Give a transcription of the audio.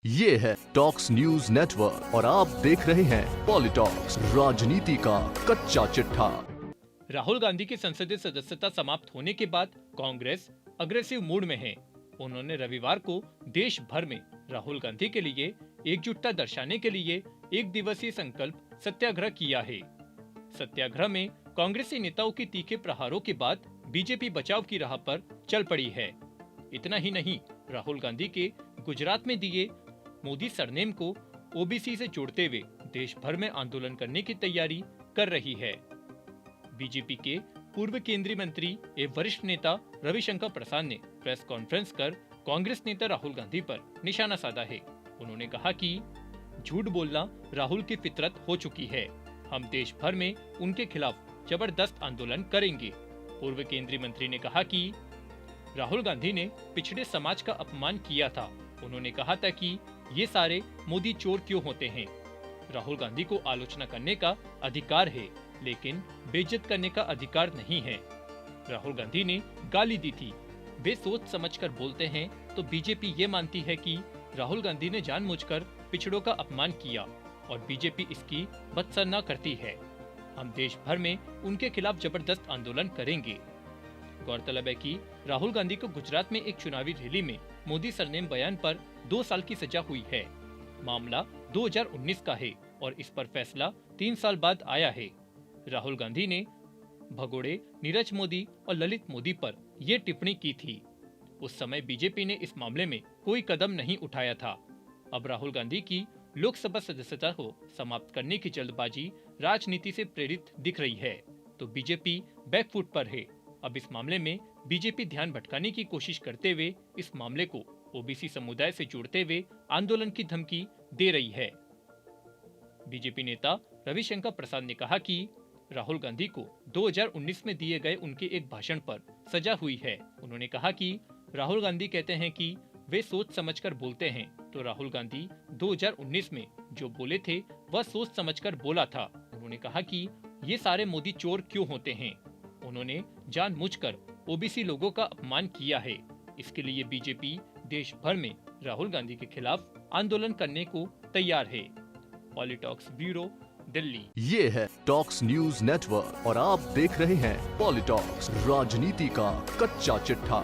ये है talks news network और आप देख रहे हैं पॉलिटॉक्स, राजनीति का कच्चा चिट्ठा। राहुल गांधी की संसदीय सदस्यता समाप्त होने के बाद कांग्रेस अग्रेसिव मूड में है। उन्होंने रविवार को देश भर में राहुल गांधी के लिए एकजुटता दर्शाने के लिए एक दिवसीय संकल्प सत्याग्रह किया है। सत्याग्रह में कांग्रेसी नेताओं के तीखे प्रहारों के बाद बीजेपी बचाव की राह पर चल पड़ी है। इतना ही नहीं, राहुल गांधी के गुजरात में दिए मोदी सरनेम को ओबीसी से जोड़ते हुए देश भर में आंदोलन करने की तैयारी कर रही है। बीजेपी के पूर्व केंद्रीय मंत्री एवं वरिष्ठ नेता रविशंकर प्रसाद ने प्रेस कॉन्फ्रेंस कर कांग्रेस नेता राहुल गांधी पर निशाना साधा है। उन्होंने कहा कि झूठ बोलना राहुल की फितरत हो चुकी है। हम देश भर में उनके खिलाफ जबरदस्त आंदोलन करेंगे। पूर्व केंद्रीय मंत्री ने कहा कि राहुल गांधी ने पिछड़े समाज का अपमान किया था। उन्होंने कहा था कि ये सारे मोदी चोर क्यों होते हैं। राहुल गांधी को आलोचना करने का अधिकार है, लेकिन बेइज्जत करने का अधिकार नहीं है। राहुल गांधी ने गाली दी थी। वे सोच समझकर बोलते हैं तो बीजेपी ये मानती है कि राहुल गांधी ने जानबूझकर पिछड़ों का अपमान किया और बीजेपी इसकी बदसरना करती है। हम देश भर में उनके खिलाफ जबरदस्त आंदोलन करेंगे। गौरतलब है कि राहुल गांधी को गुजरात में एक चुनावी रैली में मोदी सरनेम बयान पर 2 साल की सजा हुई है। मामला 2019 का है और इस पर फैसला 3 साल बाद आया है। राहुल गांधी ने भगोड़े, नीरज मोदी और ललित मोदी पर ये टिप्पणी की थी। उस समय बीजेपी ने इस मामले में कोई कदम नहीं उठाया था। अब राहुल गांधी की लोकसभा सदस्यता को समाप्त करने की जल्दबाजी राजनीति से प्रेरित दिख रही है, तो बीजेपी बैकफुट पर है। अब इस मामले में बीजेपी ध्यान भटकाने की कोशिश करते हुए इस मामले को ओबीसी समुदाय से जोड़ते हुए आंदोलन की धमकी दे रही है। बीजेपी नेता रविशंकर प्रसाद ने कहा कि राहुल गांधी को 2019 में दिए गए उनके एक भाषण पर सजा हुई है। उन्होंने कहा कि राहुल गांधी कहते हैं कि वे सोच समझकर बोलते हैं, तो राहुल गांधी 2019 में जो बोले थे वह सोच समझकर बोला था। उन्होंने कहा कि ये सारे मोदी चोर क्यों होते हैं। उन्होंने जानबूझकर ओबीसी लोगों का अपमान किया है। इसके लिए बीजेपी देश भर में राहुल गांधी के खिलाफ आंदोलन करने को तैयार है। पॉलिटॉक्स ब्यूरो, दिल्ली। ये है टॉक्स न्यूज नेटवर्क और आप देख रहे हैं पॉलिटॉक्स, राजनीति का कच्चा चिट्ठा।